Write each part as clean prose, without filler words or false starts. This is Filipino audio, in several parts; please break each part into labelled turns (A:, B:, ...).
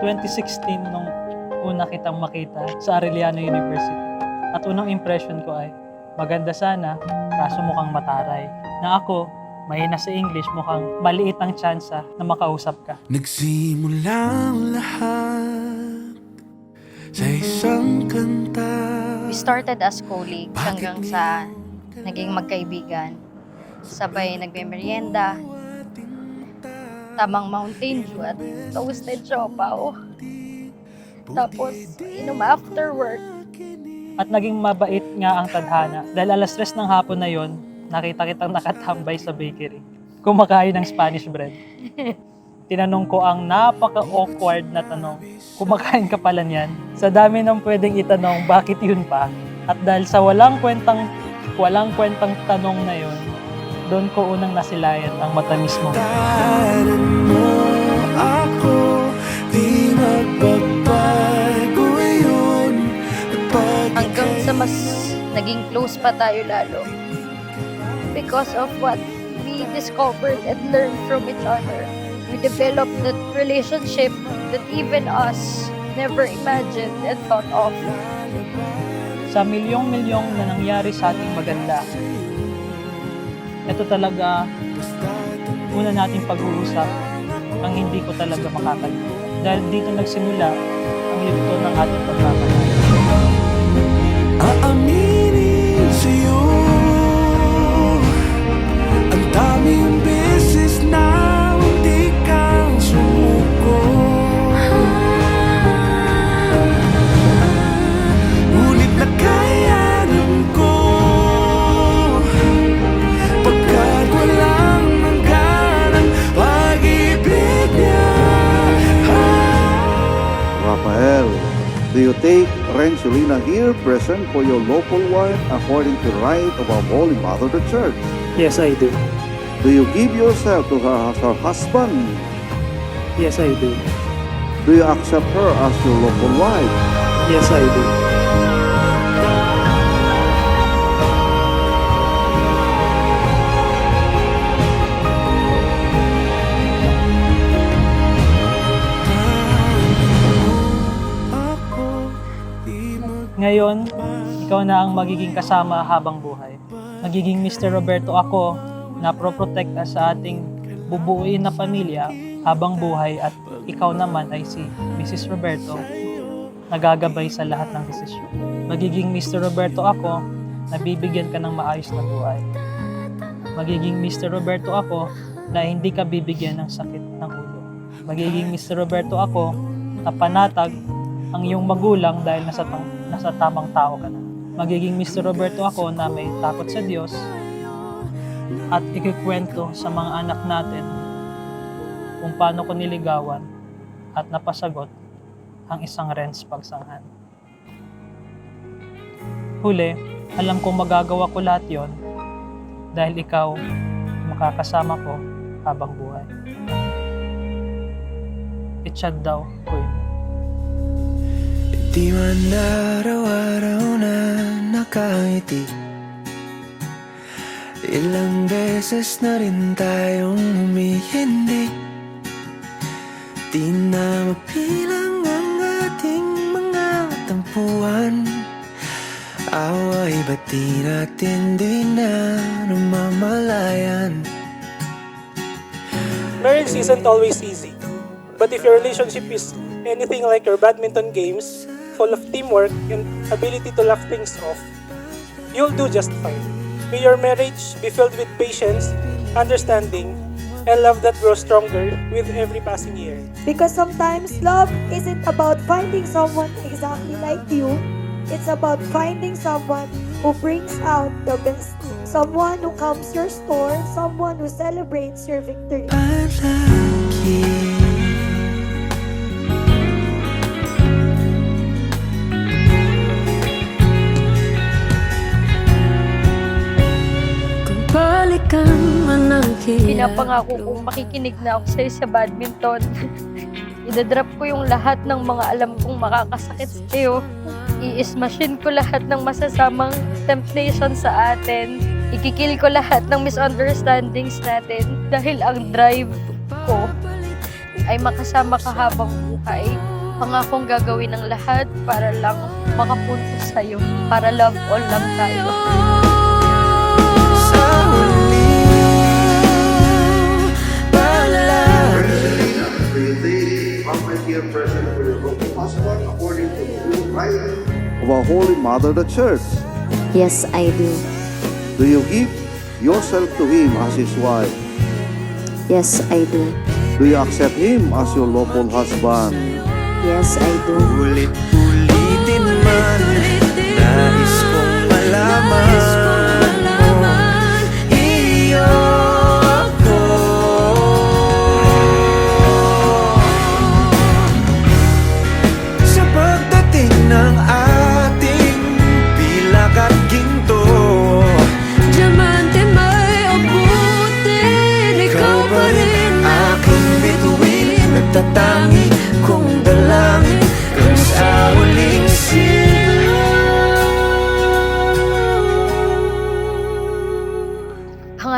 A: 2016 nung una kitang makita sa Arellano University. At unang impression ko ay, maganda sana, kaso mukhang mataray. Na ako, mahina sa English, mukhang maliit ang tsansa na makausap ka.
B: Nagsimula ang lahat sa isang kanta.
C: We started as colleagues hanggang sa naging magkaibigan. Sabay nagme-merienda, tamang Mountain Dew at toasted siopaw. Tapos, inom after work.
A: At naging mabait nga ang tadhana. Dahil alas 3 ng hapon na yon, nakita kitang nakatambay sa bakery. Kumakain ng Spanish bread. Tinanong ko ang napaka-awkward na tanong, kumakain ka pala niyan? Sa dami ng pwedeng itanong, bakit yun pa? At dahil sa walang kwentang tanong na yun, doon ko unang nasilayan ang matamis mo.
B: Tahanan mo ako, di magbabago yun.
C: Hanggang sa mas naging close pa tayo lalo. Because of what we discovered and learned from each other. We developed that relationship that even us never imagined and thought of.
A: Sa milyong-milyong na nangyari sa ating maganda, ito talaga una nating pag-uusap ang hindi ko talaga makakalimutan. Dahil dito nagsimula ang yugto ng ating pagmamahal.
B: Aaminin sa'yo ang daming beses na hindi ka sumuko. Ngunit nakayanan ko pagkat walang hangganang pag-ibig niya.
D: Rafael, do you take Renzulina here present for your local wife according to rite of our Holy Mother the Church?
A: Yes, I do.
D: Do you give yourself to her as her husband?
A: Yes, I do.
D: Do you accept her as your local wife?
A: Yes, I do. Ngayon, ikaw na ang magiging kasama habang buhay. Magiging Mr. Roberto ako na pro-protekta sa ating bubuuin na pamilya habang buhay at ikaw naman ay si Mrs. Roberto na gagabay sa lahat ng desisyon. Magiging Mr. Roberto ako na bibigyan ka ng maayos na buhay. Magiging Mr. Roberto ako na hindi ka bibigyan ng sakit ng ulo. Magiging Mr. Roberto ako na panatag ang iyong magulang dahil nasa tamang tao ka na. Magiging Mr. Roberto ako na may takot sa Diyos at ikikwento sa mga anak natin kung paano ko niligawan at napasagot ang isang Renz pagsanghan. Huli, alam kong magagawa ko lahat yon dahil ikaw makakasama ko habang buhay. Itsyad daw, Queen.
B: Di man araw-araw na nakangiti, ilang beses na rin tayong humihindi. Di na mapilang ang ating mga tampuhan. Away ba't di natin di na namamalayan?
E: Marriage isn't always easy. But if your relationship is anything like your badminton games, full of teamwork and ability to laugh things off, you'll do just fine. May your marriage be filled with patience, understanding, and love that grows stronger with every passing year.
F: Because sometimes love isn't about finding someone exactly like you. It's about finding someone who brings out the best. Someone who calms your storm, someone who celebrates your victory.
B: Palagi kung balikan man ang
C: Pinapangako kong makikinig na ako sa'yo sa badminton. Idadrop ko yung lahat ng mga alam kong makakasakit sa'yo. I-smashin ko lahat ng masasamang temptation sa atin. Ikikil ko lahat ng misunderstandings natin dahil ang drive ko ay makasama ka habang buhay. Pangakong gagawin ng lahat para lang makapunta sa'yo. Para love all lang tayo.
B: Sa huli, palagi
D: Do you take Almighty present for your local husband according to the rule right of our Holy Mother the Church?
G: Yes, I do.
D: Do you give yourself to Him as His wife?
G: Yes, I do.
D: Do you accept Him as your lawful husband?
G: Yes, I do.
B: ulit-ulitin man, nais kong malaman mo, iyo ako. Sa pagdating ng ating pilak at ginto,
G: Diamante may abutin,
B: ikaw pa rin aking bituin, nagtatangi kong dalangin kung sa huling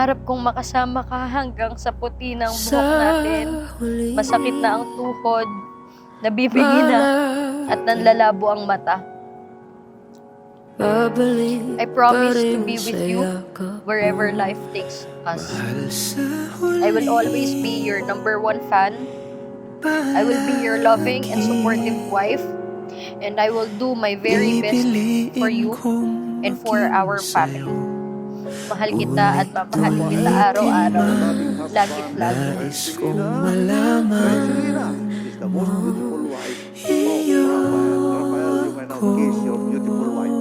C: Pangarap kong makasama ka hanggang sa puti ng buhok natin. Masakit na ang tuhod, nabibigi na, at nanlalabo ang mata. I promise to be with you wherever life takes us. I will always be your number one fan. I will be your loving and supportive wife. And I will do my very best for you and for our family. Mahal kita at mamahalin kita araw-araw. Lagit lagi.
B: nais kong malaman
D: Is the most beautiful wife of Raphael. Raphael, you may now kiss your beautiful wife.